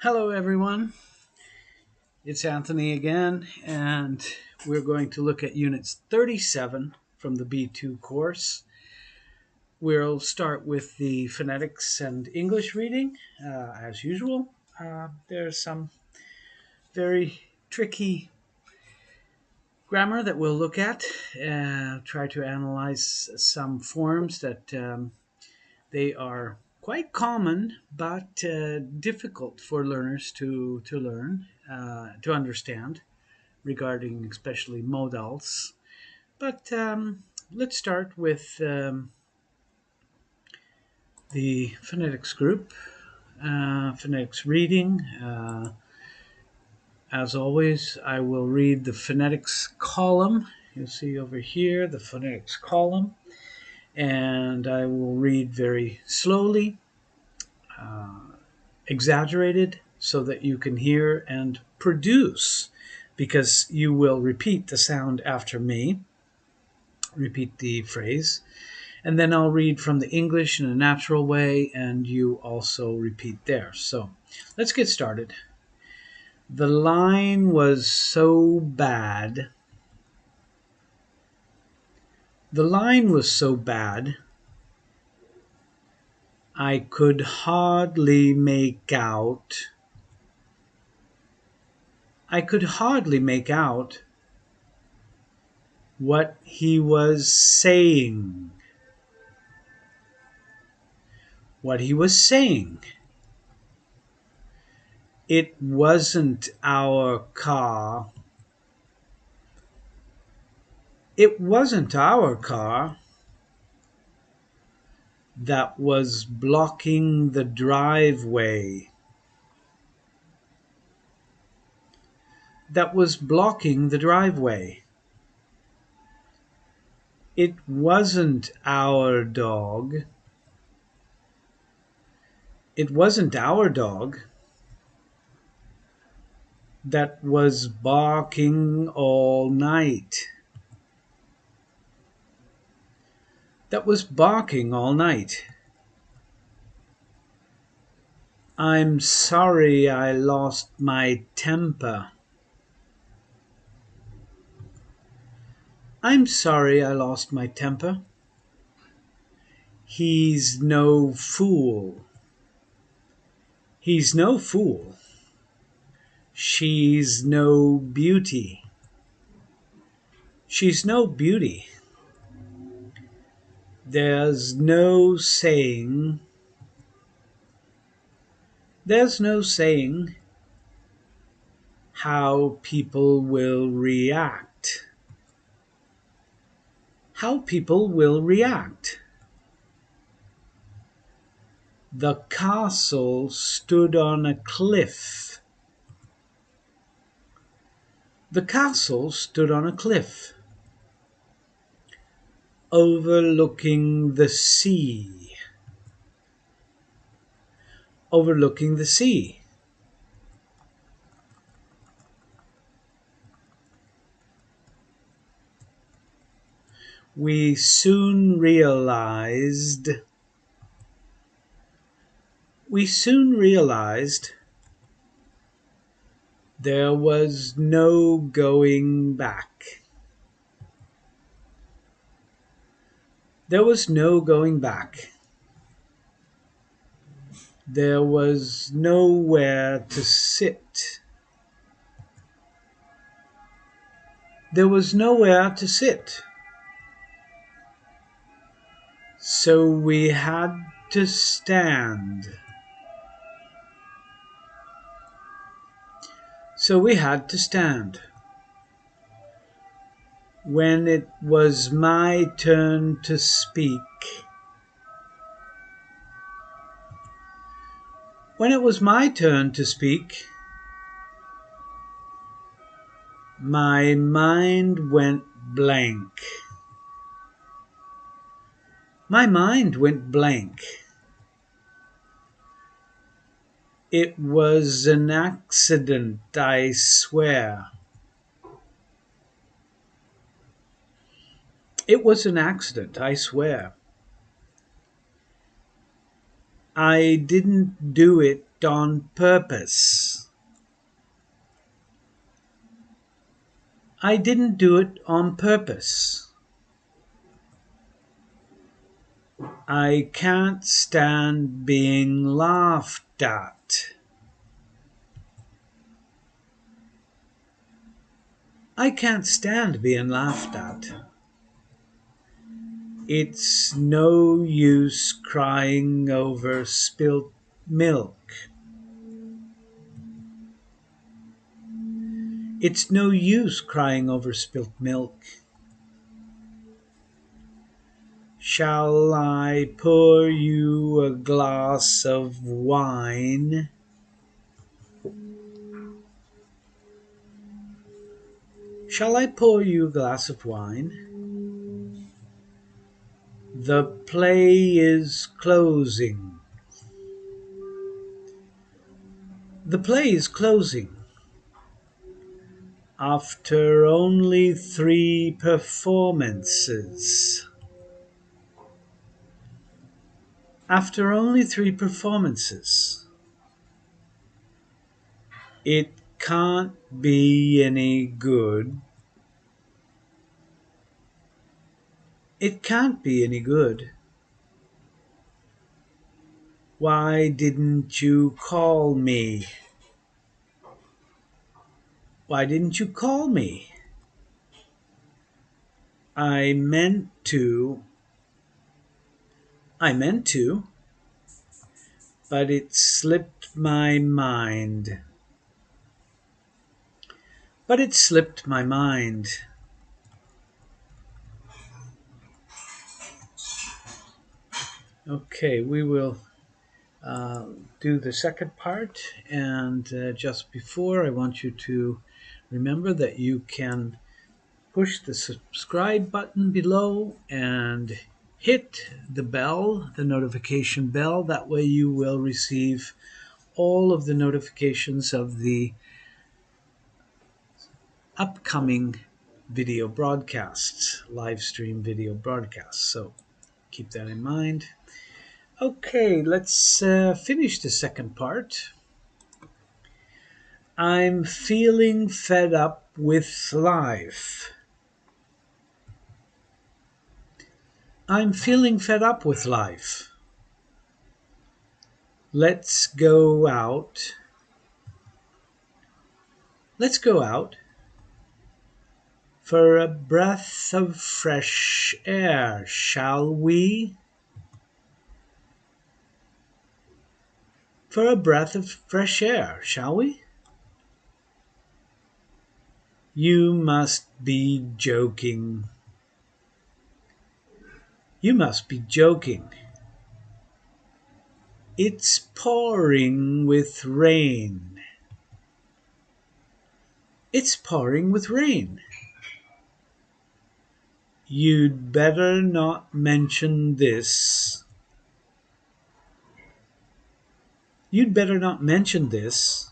Hello, everyone. It's Anthony again, and we're going to look at Units 37 from the B2 course. We'll start with the phonetics and English reading, as usual. There's some very tricky grammar that we'll look at, try to analyze some forms that they are quite common, but difficult for learners to learn, to understand, regarding especially modals. But let's start with the phonetics group, phonetics reading. As always, I will read the phonetics column. You'll see over here the phonetics column, and I will read very slowly, exaggerated, so that you can hear and produce, because you will repeat the sound after me, repeat the phrase, and then I'll read from the English in a natural way, and you also repeat there. So let's get started. The line was so bad. The line was so bad, I could hardly make out. I could hardly make out what he was saying. What he was saying. It wasn't our car. It wasn't our car that was blocking the driveway. That was blocking the driveway. It wasn't our dog. It wasn't our dog that was barking all night. That was barking all night. I'm sorry I lost my temper. I'm sorry I lost my temper. He's no fool. He's no fool. She's no beauty. She's no beauty. There's no saying. There's no saying how people will react. How people will react. The castle stood on a cliff. The castle stood on a cliff, overlooking the sea. Overlooking the sea. We soon realized there was no going back. There was no going back. There was nowhere to sit. There was nowhere to sit. So we had to stand. So we had to stand. When it was my turn to speak. When it was my turn to speak, my mind went blank. My mind went blank. It was an accident, I swear. It was an accident, I swear. I didn't do it it on purpose. I didn't do it on purpose. I can't stand being laughed at. I can't stand being laughed at. It's no use crying over spilt milk. It's no use crying over spilt milk. Shall I pour you a glass of wine? Shall I pour you a glass of wine? The play is closing. The play is closing. After only 3 performances. After only 3 performances. It can't be any good. It can't be any good. Why didn't you call me? Why didn't you call me? I meant to. I meant to. But it slipped my mind. But it slipped my mind. Okay, we will do the second part, and just before, I want you to remember that you can push the subscribe button below and hit the bell, the notification bell. That way you will receive all of the notifications of the upcoming video broadcasts, live stream video broadcasts. So keep that in mind. Okay, let's finish the second part. I'm feeling fed up with life. I'm feeling fed up with life. Let's go out. Let's go out for a breath of fresh air, shall we? For a breath of fresh air, shall we? You must be joking. You must be joking. It's pouring with rain. It's pouring with rain. You'd better not mention this. You'd better not mention this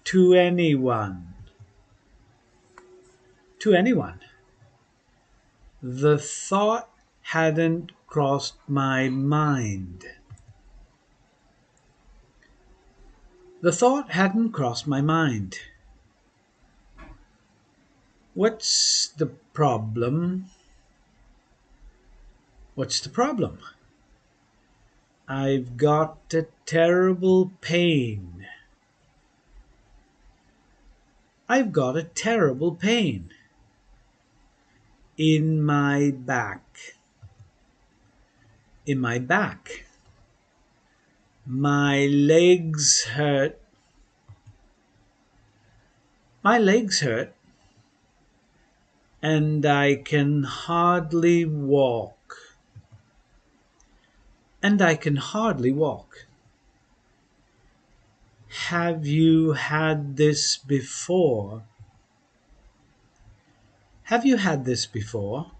to anyone. To anyone. The thought hadn't crossed my mind. The thought hadn't crossed my mind. What's the problem? What's the problem? I've got a terrible pain. I've got a terrible pain in my back. In my back. My legs hurt. My legs hurt, and I can hardly walk. And I can hardly walk. Have you had this before? Have you had this before?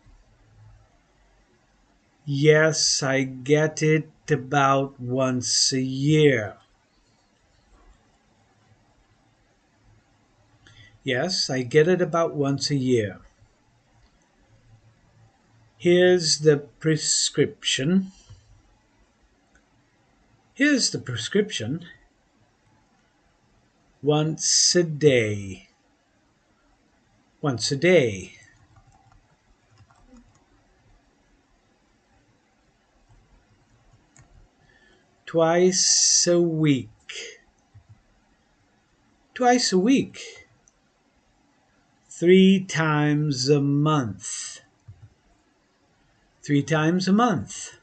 Yes, I get it about once a year. Yes, I get it about once a year. Here's the prescription. Here's the prescription. Once a day. Once a day. Twice a week. Twice a week. 3 times a month. 3 times a month.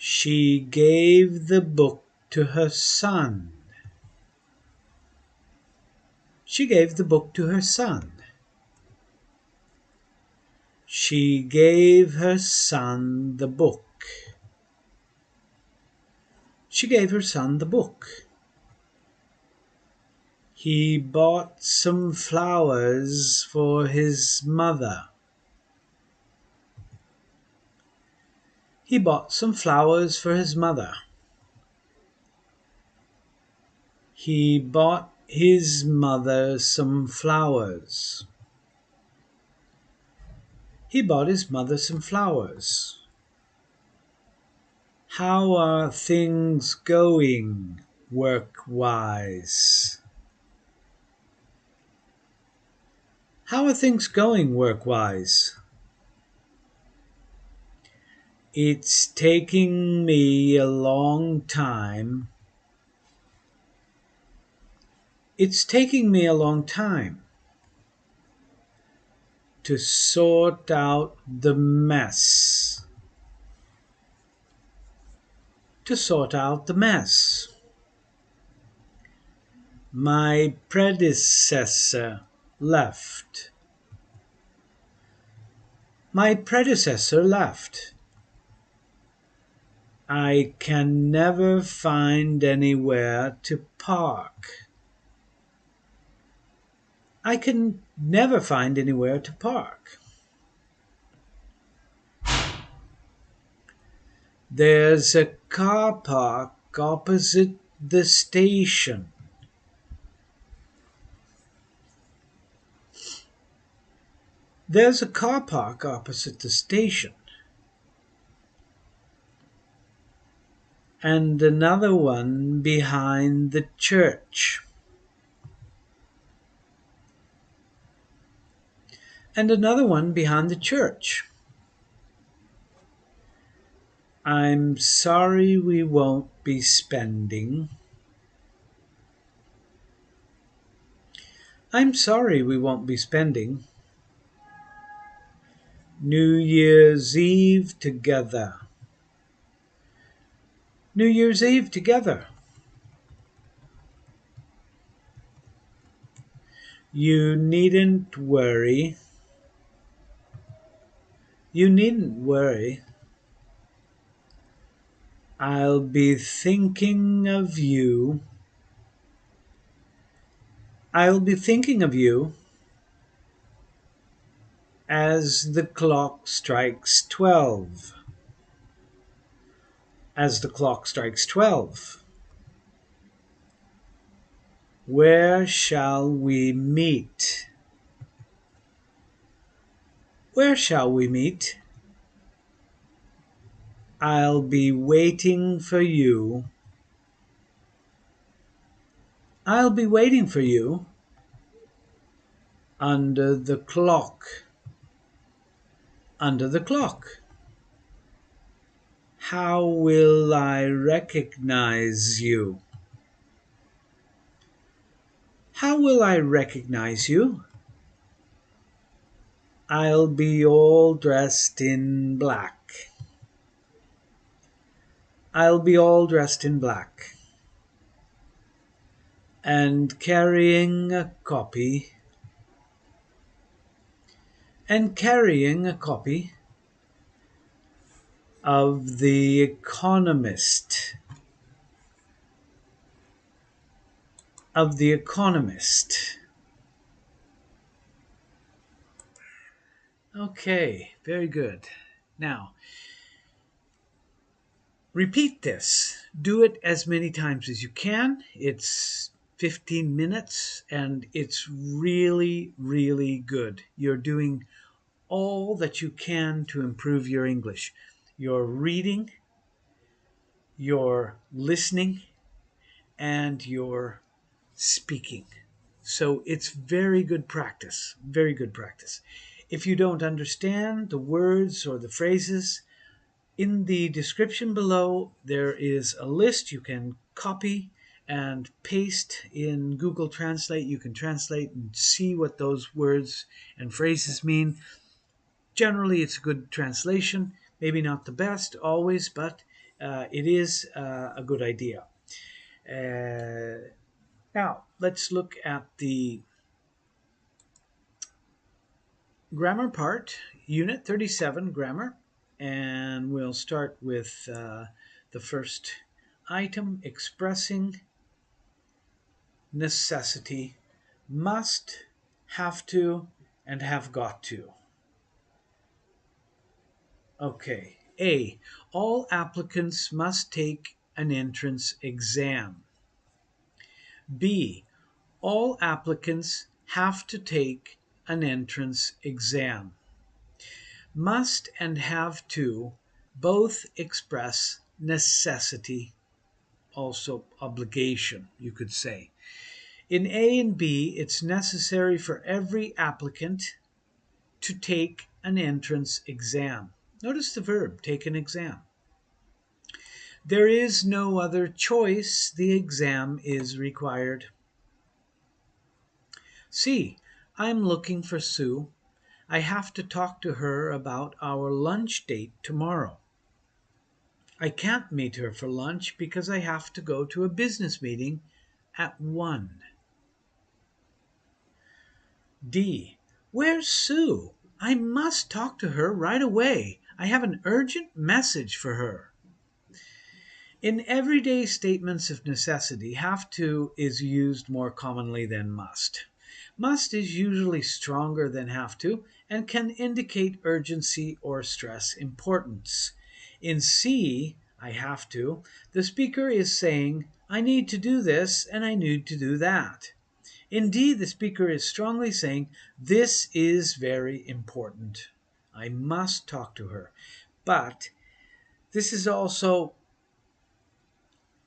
She gave the book to her son. She gave the book to her son. She gave her son the book. She gave her son the book. He bought some flowers for his mother. He bought some flowers for his mother. He bought his mother some flowers. He bought his mother some flowers. How are things going work-wise? How are things going work-wise? It's taking me a long time. It's taking me a long time to sort out the mess. To sort out the mess. My predecessor left. My predecessor left. I can never find anywhere to park. I can never find anywhere to park. There's a car park opposite the station. There's a car park opposite the station. And another one behind the church. And another one behind the church. I'm sorry we won't be spending. I'm sorry we won't be spending New Year's Eve together. New Year's Eve together. You needn't worry. You needn't worry. I'll be thinking of you. I'll be thinking of you as the clock strikes 12. As the clock strikes 12. Where shall we meet? Where shall we meet? I'll be waiting for you. I'll be waiting for you under the clock. Under the clock. How will I recognize you? How will I recognize you? I'll be all dressed in black. I'll be all dressed in black. And carrying a copy. And carrying a copy of The Economist. Of The Economist. Okay, very good. Now, repeat this. Do it as many times as you can. It's 15 minutes and it's really, really good. You're doing all that you can to improve your English. You're reading, your listening, and your speaking. So it's very good practice, very good practice. If you don't understand the words or the phrases, in the description below, there is a list you can copy and paste in Google Translate. You can translate and see what those words and phrases mean. Generally, it's a good translation. Maybe not the best always, but it is a good idea. Now, let's look at the grammar part, Unit 37, Grammar. And we'll start with the first item, expressing necessity, must, have to, and have got to. Okay. A. All applicants must take an entrance exam. B. All applicants have to take an entrance exam. Must and have to both express necessity, also obligation, you could say. In A and B, it's necessary for every applicant to take an entrance exam. Notice the verb, take an exam. There is no other choice. The exam is required. C. I'm looking for Sue. I have to talk to her about our lunch date tomorrow. I can't meet her for lunch because I have to go to a business meeting at 1. D. Where's Sue? I must talk to her right away. I have an urgent message for her. In everyday statements of necessity, have to is used more commonly than must. Must is usually stronger than have to and can indicate urgency or stress importance. In C, I have to, the speaker is saying, I need to do this and I need to do that. In D, the speaker is strongly saying, this is very important. I must talk to her. But this is also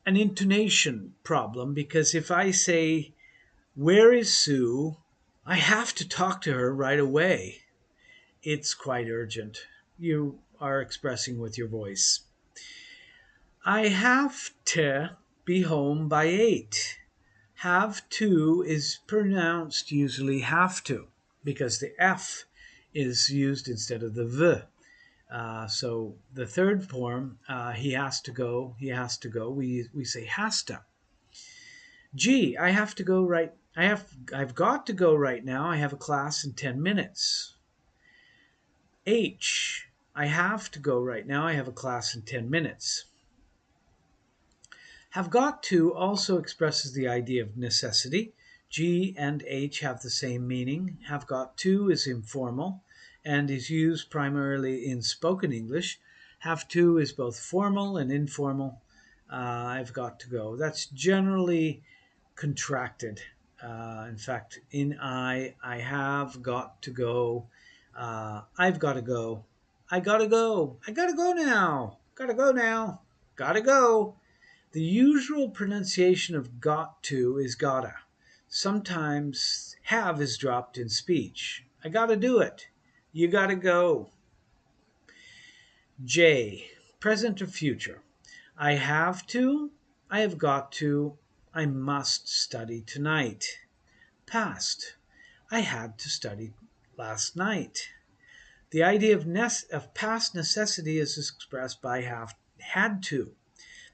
an intonation problem, because if I say, where is Sue? I have to talk to her right away. It's quite urgent. You are expressing with your voice. I have to be home by 8. Have to is pronounced usually have to, because the F is used instead of the V. So the third form, he has to go, we say has to. G, I have to go right, I've got to go right now. I have a class in 10 minutes. H, I have to go right now. I have a class in 10 minutes. Have got to also expresses the idea of necessity. G and H have the same meaning. Have got to is informal and is used primarily in spoken English. Have to is both formal and informal. I've got to go. That's generally contracted. In fact, in I have got to go. I've got to go. I gotta go. I gotta go now. Gotta go now. Gotta go. The usual pronunciation of got to is gotta. Sometimes have is dropped in speech. I gotta do it. You gotta go. J, present or future. I have to. I have got to. I must study tonight. Past. I had to study last night. The idea of past necessity is expressed by have had to.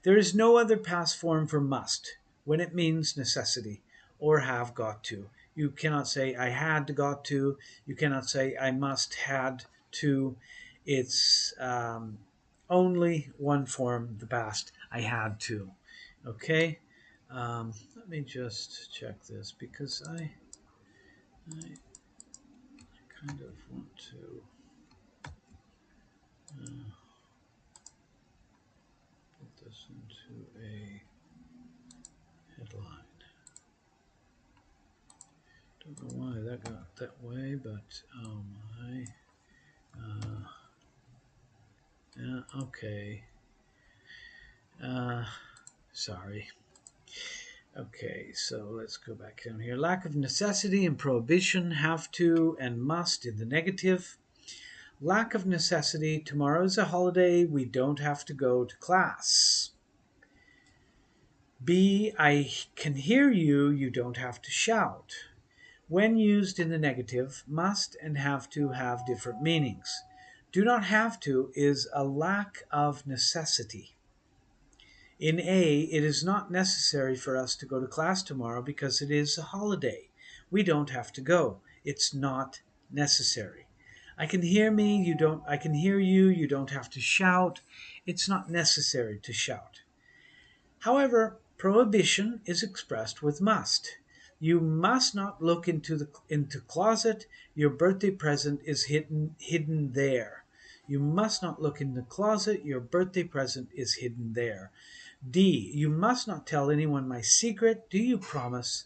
There is no other past form for must when it means necessity or have got to. You cannot say I had got to. You cannot say I must had to. It's only one form, the past, I had to. Okay? Let me just check this, because I kind of want to put this into a headline. Don't know why that got that way, but yeah, okay. Uh, sorry. Okay, so let's go back down here. Lack of necessity and prohibition, have to and must in the negative. Lack of necessity, tomorrow is a holiday, we don't have to go to class. B, I can hear you, you don't have to shout. When used in the negative, must and have to have different meanings. Do not have to is a lack of necessity. In A, it is not necessary for us to go to class tomorrow because it is a holiday. We don't have to go. It's not necessary. I can hear you, you don't have to shout. It's not necessary to shout. However, prohibition is expressed with must. You must not look into closet. Your birthday present is hidden there. You must not look in the closet. Your birthday present is hidden there. D. You must not tell anyone my secret. Do you promise?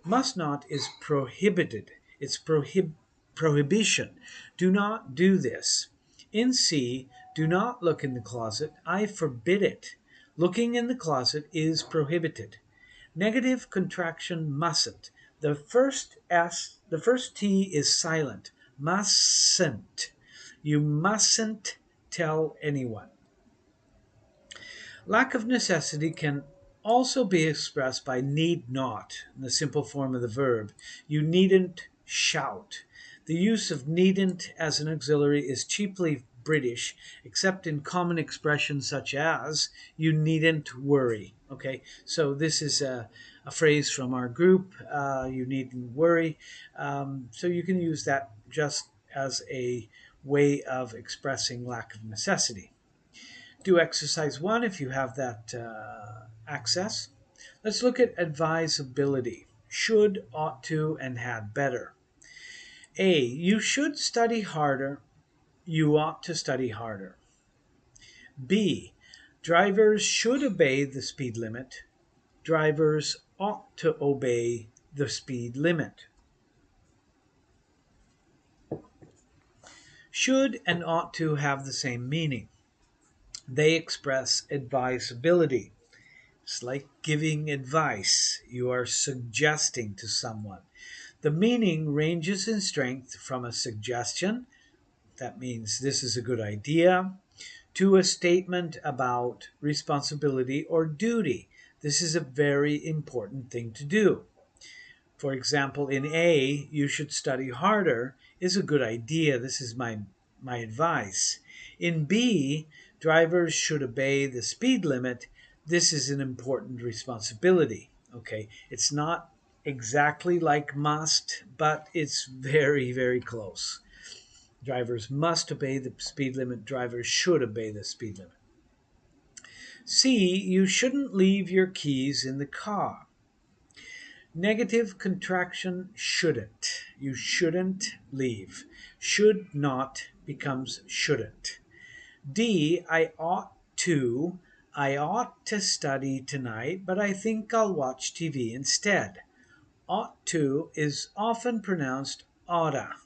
Must not is prohibited. It's prohibition. Do not do this. In C, do not look in the closet. I forbid it. Looking in the closet is prohibited. Negative contraction mustn't. The first T is silent. Mustn't. You mustn't tell anyone. Lack of necessity can also be expressed by need not, in the simple form of the verb. You needn't shout. The use of needn't as an auxiliary is cheaply British, except in common expressions such as you needn't worry. Okay, so this is a phrase from our group, you needn't worry. So you can use that just as a way of expressing lack of necessity. Do exercise 1 if you have that access. Let's look at advisability. Should, ought to, and had better. A. You should study harder. You ought to study harder. B. Drivers should obey the speed limit. Drivers ought to obey the speed limit. Should and ought to have the same meaning. They express advisability. It's like giving advice. You are suggesting to someone. The meaning ranges in strength from a suggestion, that means this is a good idea, to a statement about responsibility or duty. This is a very important thing to do. For example, in A, you should study harder is a good idea. This is my advice. In B, drivers should obey the speed limit. This is an important responsibility. Okay, it's not exactly like must, but it's very, very close. Drivers must obey the speed limit. Drivers should obey the speed limit. C, you shouldn't leave your keys in the car. Negative contraction shouldn't. You shouldn't leave. Should not becomes shouldn't. D, I ought to. I ought to study tonight, but I think I'll watch TV instead. Ought to is often pronounced oughta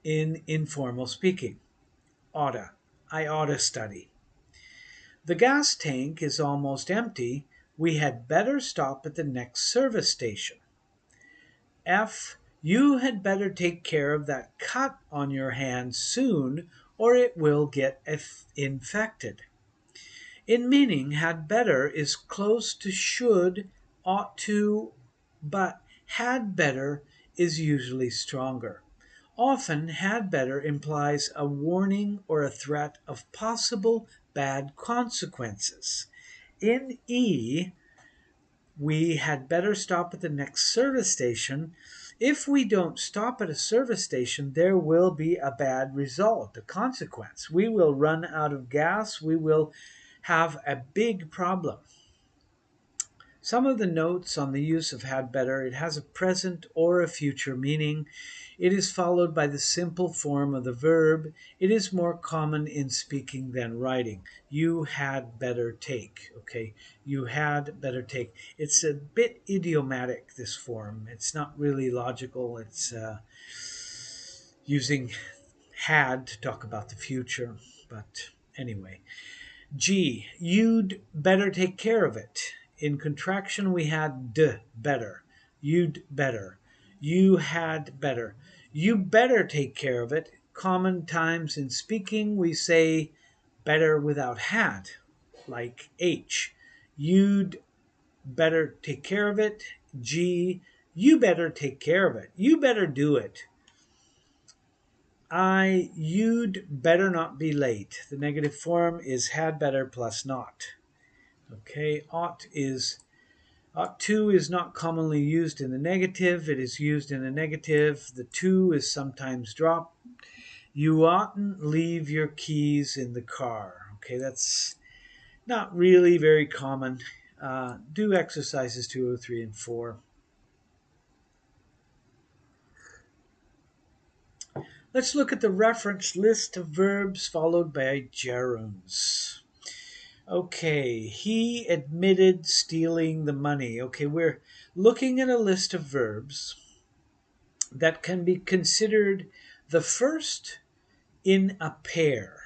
in informal speaking. Oughta. I oughta study. The gas tank is almost empty. We had better stop at the next service station. F. You had better take care of that cut on your hand soon, or it will get infected. In meaning, had better is close to should, ought to, but had better is usually stronger. Often, had better implies a warning or a threat of possible bad consequences. In E, we had better stop at the next service station. If we don't stop at a service station, there will be a bad result, a consequence. We will run out of gas. We will have a big problem. Some of the notes on the use of had better, it has a present or a future meaning. It is followed by the simple form of the verb. It is more common in speaking than writing. You had better take, okay? You had better take. It's a bit idiomatic, this form. It's not really logical. It's using had to talk about the future, but anyway. G, you'd better take care of it. In contraction, we had d, better. You'd better. You had better. You better take care of it. Common times in speaking, we say better without had, like H. You'd better take care of it. G, you better take care of it. You better do it. You'd better not be late. The negative form is had better plus not. Okay, ought to is not commonly used in the negative. It is used in the negative. The to is sometimes dropped. You oughtn't leave your keys in the car. Okay, that's not really very common. Do exercises 203 and 4. Let's look at the reference list of verbs followed by gerunds. Okay, he admitted stealing the money. Okay, we're looking at a list of verbs that can be considered the first in a pair.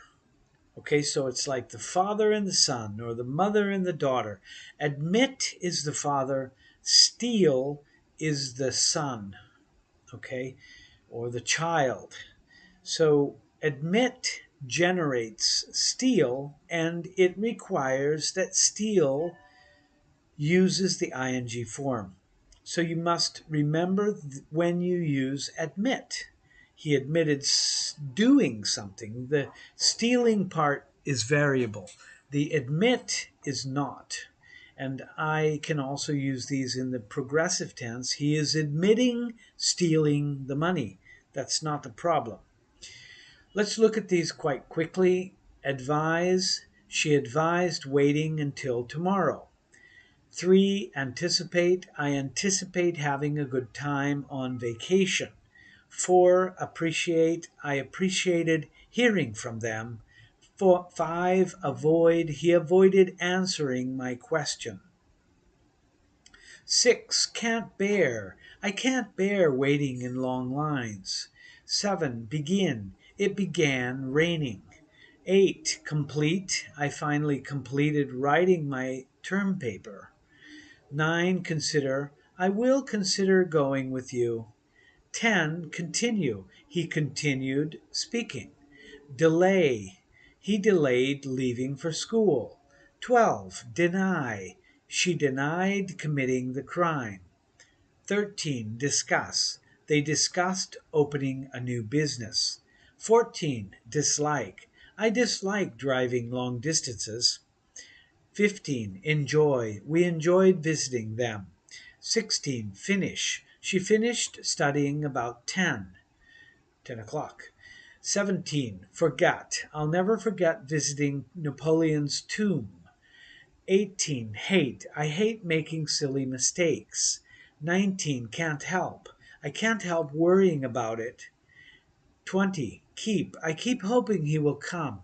Okay, so it's like the father and the son, or the mother and the daughter. Admit is the father, steal is the son, okay, or the child. So admit generates steal, and it requires that steal uses the ing form. So you must remember when you use admit. He admitted doing something. The stealing part is variable. The admit is not. And I can also use these in the progressive tense. He is admitting stealing the money. That's not the problem. Let's look at these quite quickly. Advise. She advised waiting until tomorrow. 3. Anticipate. I anticipate having a good time on vacation. 4. Appreciate. I appreciated hearing from them. 5. Avoid. He avoided answering my question. 6. Can't bear. I can't bear waiting in long lines. 7. Begin. It began raining. 8. Complete. I finally completed writing my term paper. 9. Consider. I will consider going with you. 10. Continue. He continued speaking. Delay. He delayed leaving for school. 12. Deny. She denied committing the crime. 13. Discuss. They discussed opening a new business. 14. Dislike. I dislike driving long distances. 15. Enjoy. We enjoyed visiting them. 16. Finish. She finished studying about 10 o'clock. 17. Forget. I'll never forget visiting Napoleon's tomb. 18. Hate. I hate making silly mistakes. 19. Can't help. I can't help worrying about it. 20. Keep. I keep hoping he will come.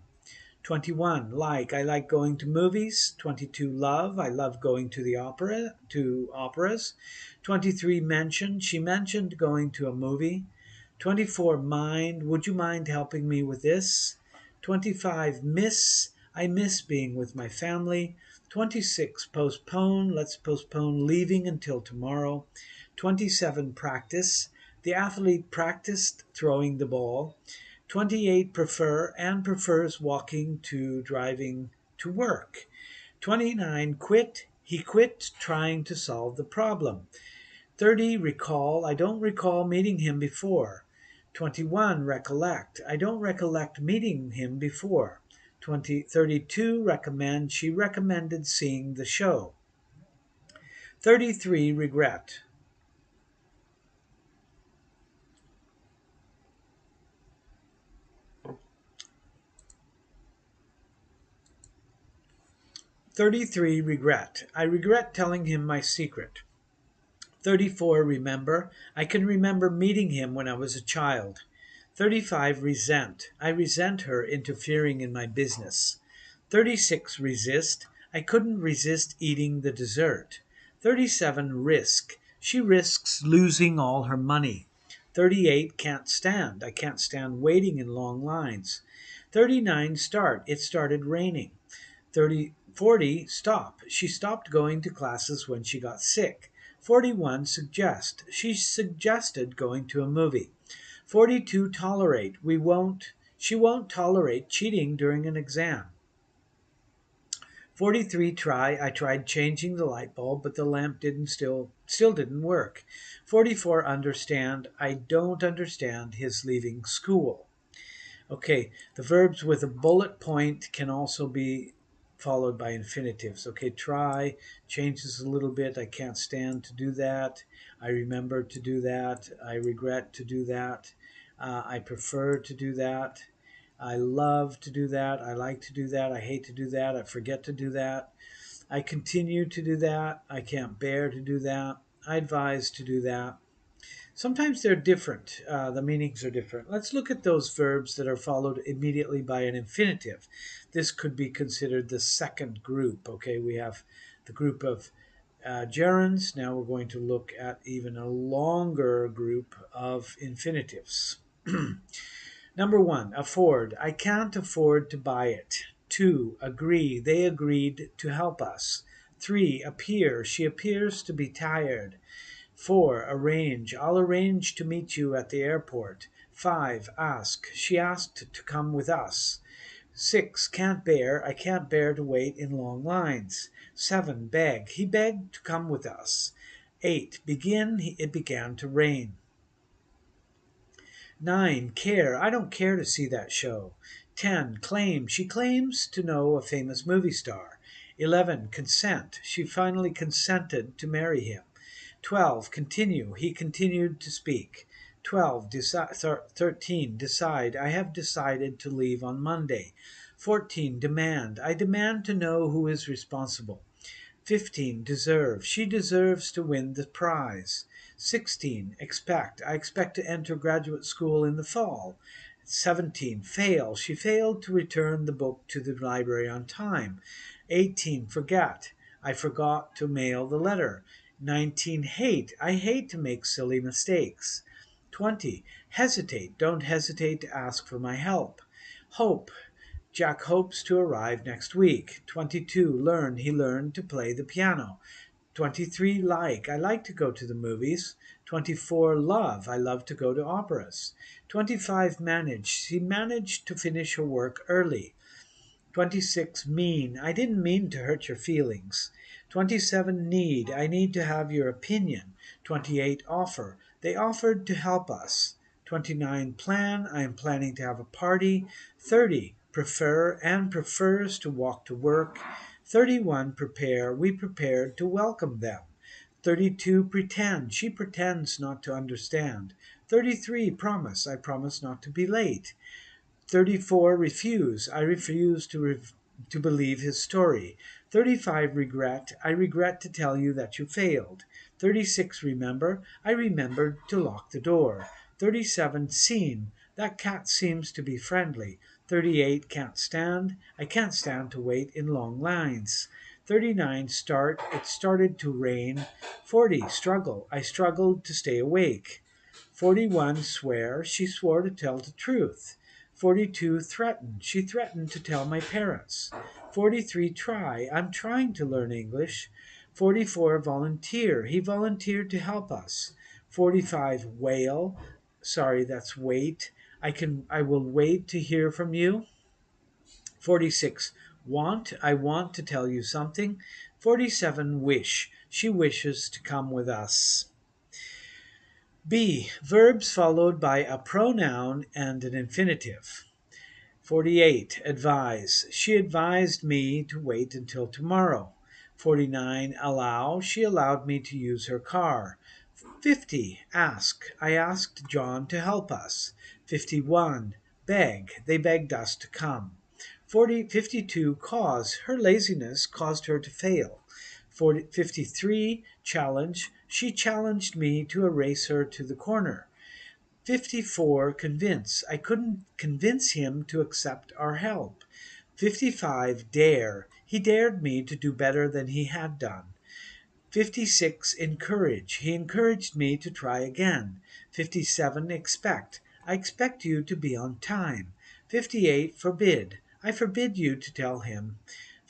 21. Like. I like going to movies. 22. Love. I love going to the operas. 23. Mention. She mentioned going to a movie. 24. Mind. Would you mind helping me with this? 25. Miss. I miss being with my family. 26. Postpone. Let's postpone leaving until tomorrow. 27. Practice. The athlete practiced throwing the ball. 28. Prefer. Anne prefers walking to driving to work. 29. Quit. He quit trying to solve the problem. 30. Recall. I don't recall meeting him before. 21. Recollect. I don't recollect meeting him before. 32. Recommend. She recommended seeing the show. 33. Regret. 33. Regret. I regret telling him my secret. 34. Remember. I can remember meeting him when I was a child. 35. Resent. I resent her interfering in my business. 36. Resist. I couldn't resist eating the dessert. 37. Risk. She risks losing all her money. 38. Can't stand. I can't stand waiting in long lines. 39. Start. It started raining. 40, stop. She stopped going to classes when she got sick. 41, suggest. She suggested going to a movie. 42, tolerate. She won't tolerate cheating during an exam. 43, try. I tried changing the light bulb, but the lamp still didn't work. 44, understand. I don't understand his leaving school. Okay, the verbs with a bullet point can also be followed by infinitives. Okay, try changes a little bit. I can't stand to do that. I remember to do that. I regret to do that. I prefer to do that. I love to do that. I like to do that. I hate to do that. I forget to do that. I continue to do that. I can't bear to do that. I advise to do that. Sometimes they're different. The meanings are different. Let's look at those verbs that are followed immediately by an infinitive. This could be considered the second group. Okay, we have the group of gerunds. Now we're going to look at even a longer group of infinitives. Number 1, afford. I can't afford to buy it. 2, agree. They agreed to help us. 3, appear. She appears to be tired. 4, arrange. I'll arrange to meet you at the airport. 5, ask. She asked to come with us. 6, can't bear. I can't bear to wait in long lines. 7, beg. He begged to come with us. 8, begin. It began to rain. 9, care. I don't care to see that show. 10, claim. She claims to know a famous movie star. 11, consent. She finally consented to marry him. 12, continue. He continued to speak. 13, decide. I have decided to leave on Monday. 14, demand. I demand to know who is responsible. 15, deserve. She deserves to win the prize. 16, expect. I expect to enter graduate school in the fall. 17, fail. She failed to return the book to the library on time. 18, forget. I forgot to mail the letter. 19, hate. I hate to make silly mistakes. 20, hesitate. Don't hesitate to ask for my help. Hope. Jack hopes to arrive next week. 22, learn. He learned to play the piano. 23, like. I like to go to the movies. 24, love. I love to go to operas. 25, manage. She managed to finish her work early. 26, mean. I didn't mean to hurt your feelings. 27, need. I need to have your opinion. 28, offer. They offered to help us. 29, plan. I am planning to have a party. 30, prefer and prefers to walk to work. 31, prepare. We prepared to welcome them. 32, pretend. She pretends not to understand. 33, promise. I promise not to be late. 34, refuse. I refuse to believe his story. 35, regret. I regret to tell you that you failed. 36, remember. I remembered to lock the door. 37, seem. That cat seems to be friendly. 38, can't stand. I can't stand to wait in long lines. 39, start. It started to rain. 40, struggle. I struggled to stay awake. 41, swear. She swore to tell the truth. 42, threaten. She threatened to tell my parents. 43, try. I'm trying to learn English. 44, volunteer. He volunteered to help us. 45, wail. Sorry, that's wait. I will wait to hear from you. 46, want. I want to tell you something. 47, wish. She wishes to come with us. B, verbs followed by a pronoun and an infinitive. 48, advise. She advised me to wait until tomorrow. 49, allow. She allowed me to use her car. 50, ask. I asked John to help us. 51, beg. They begged us to come. 52, cause. Her laziness caused her to fail. 53, challenge. She challenged me to erase her to the corner. 54, convince. I couldn't convince him to accept our help. 55, dare. He dared me to do better than he had done. 56, encourage. He encouraged me to try again. 57, expect. I expect you to be on time. 58, forbid. I forbid you to tell him.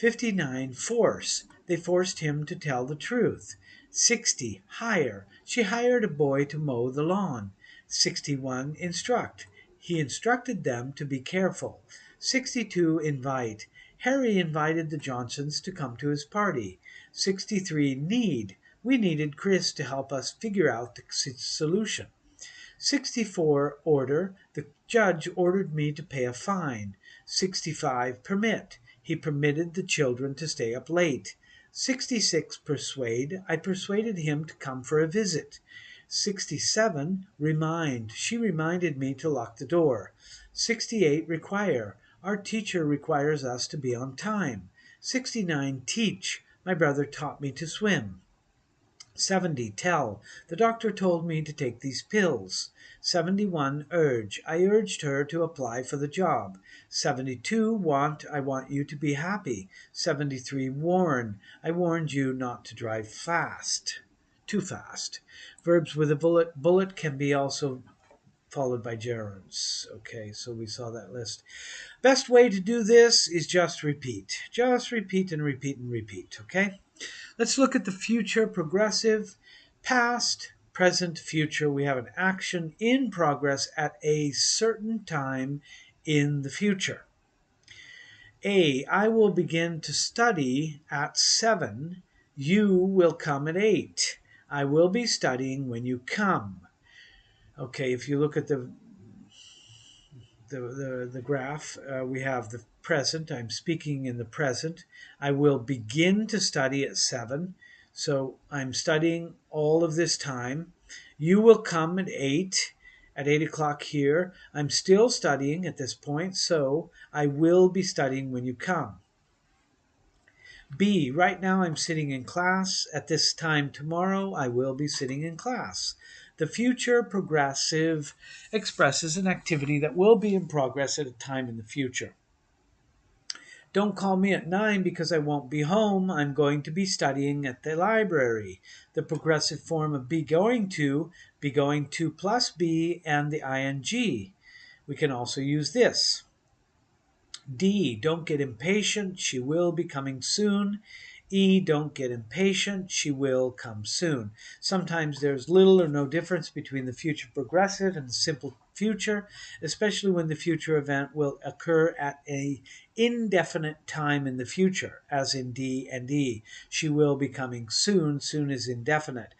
59, force. They forced him to tell the truth. 60, hire. She hired a boy to mow the lawn. 61, instruct. He instructed them to be careful. 62, invite. Harry invited the Johnsons to come to his party. 63, need. We needed Chris to help us figure out the solution. 64, order. The judge ordered me to pay a fine. 65, permit. He permitted the children to stay up late. 66, persuade. I persuaded him to come for a visit. 67, remind. She reminded me to lock the door. 68, require. Our teacher requires us to be on time. 69, teach. My brother taught me to swim. 70, tell. The doctor told me to take these pills. 71, urge. I urged her to apply for the job. 72, want. I want you to be happy. 73, warn. I warned you not to drive fast. Too fast. Verbs with a bullet can be also followed by gerunds. Okay, so we saw that list. Best way to do this is just repeat. Just repeat and repeat and repeat, okay? Let's look at the future progressive, past, present, future. We have an action in progress at a certain time in the future. A, I will begin to study at 7. You will come at 8. I will be studying when you come. Okay, if you look at the graph, we have the present. I'm speaking in the present. I will begin to study at 7. So I'm studying all of this time. You will come at 8. At 8 o'clock here. I'm still studying at this point, so I will be studying when you come. B, right now I'm sitting in class. At this time tomorrow, I will be sitting in class. The future progressive expresses an activity that will be in progress at a time in the future. Don't call me at 9 because I won't be home. I'm going to be studying at the library. The progressive form of be going to plus be, and the ing. We can also use this. D, don't get impatient. She will be coming soon. E, don't get impatient. She will come soon. Sometimes there's little or no difference between the future progressive and the simple future, especially when the future event will occur at an indefinite time in the future, as in D and E. She will be coming soon. Soon is indefinite.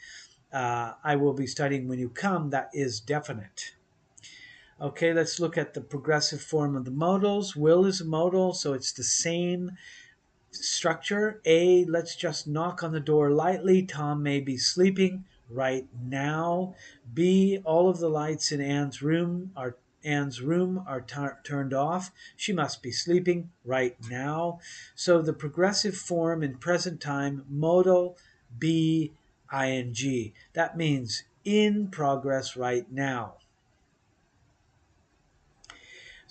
I will be studying when you come. That is definite. Okay, let's look at the progressive form of the modals. Will is a modal, so it's the same structure. A, let's just knock on the door lightly. Tom may be sleeping right now. B, all of the lights in Anne's room are turned off. She must be sleeping right now. So the progressive form in present time, modal, be, ing. That means in progress right now.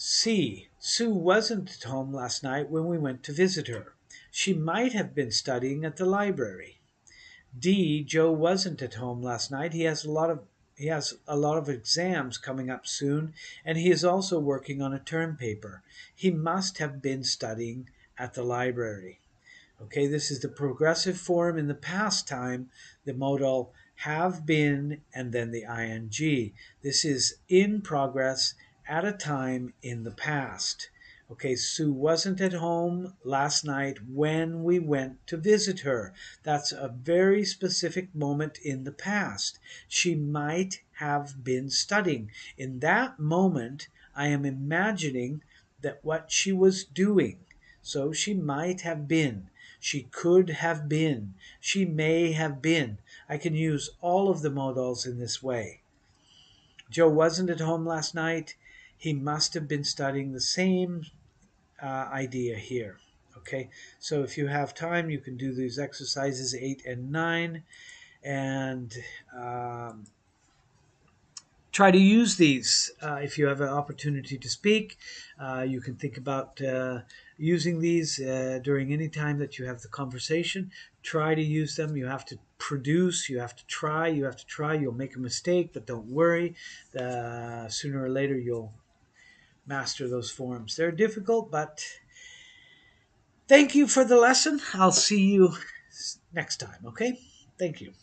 C, Sue wasn't at home last night when we went to visit her. She might have been studying at the library. D, Joe wasn't at home last night. He has a lot of exams coming up soon, and he is also working on a term paper. He must have been studying at the library. Okay, this is the progressive form in the past time, the modal have been, and then the ing. This is in progress at a time in the past. Okay, Sue wasn't at home last night when we went to visit her. That's a very specific moment in the past. She might have been studying. In that moment, I am imagining that what she was doing. So she might have been. She could have been. She may have been. I can use all of the modals in this way. Joe wasn't at home last night. He must have been studying the same idea here. Okay, so if you have time, you can do these exercises 8 and 9, and try to use these if you have an opportunity to speak. You can think about using these during any time that you have the conversation. Try to use them. You have to produce. You have to try. You'll make a mistake, but don't worry. Sooner or later, you'll master those forms. They're difficult, but Thank you for the lesson. I'll see you next time, okay? Thank you.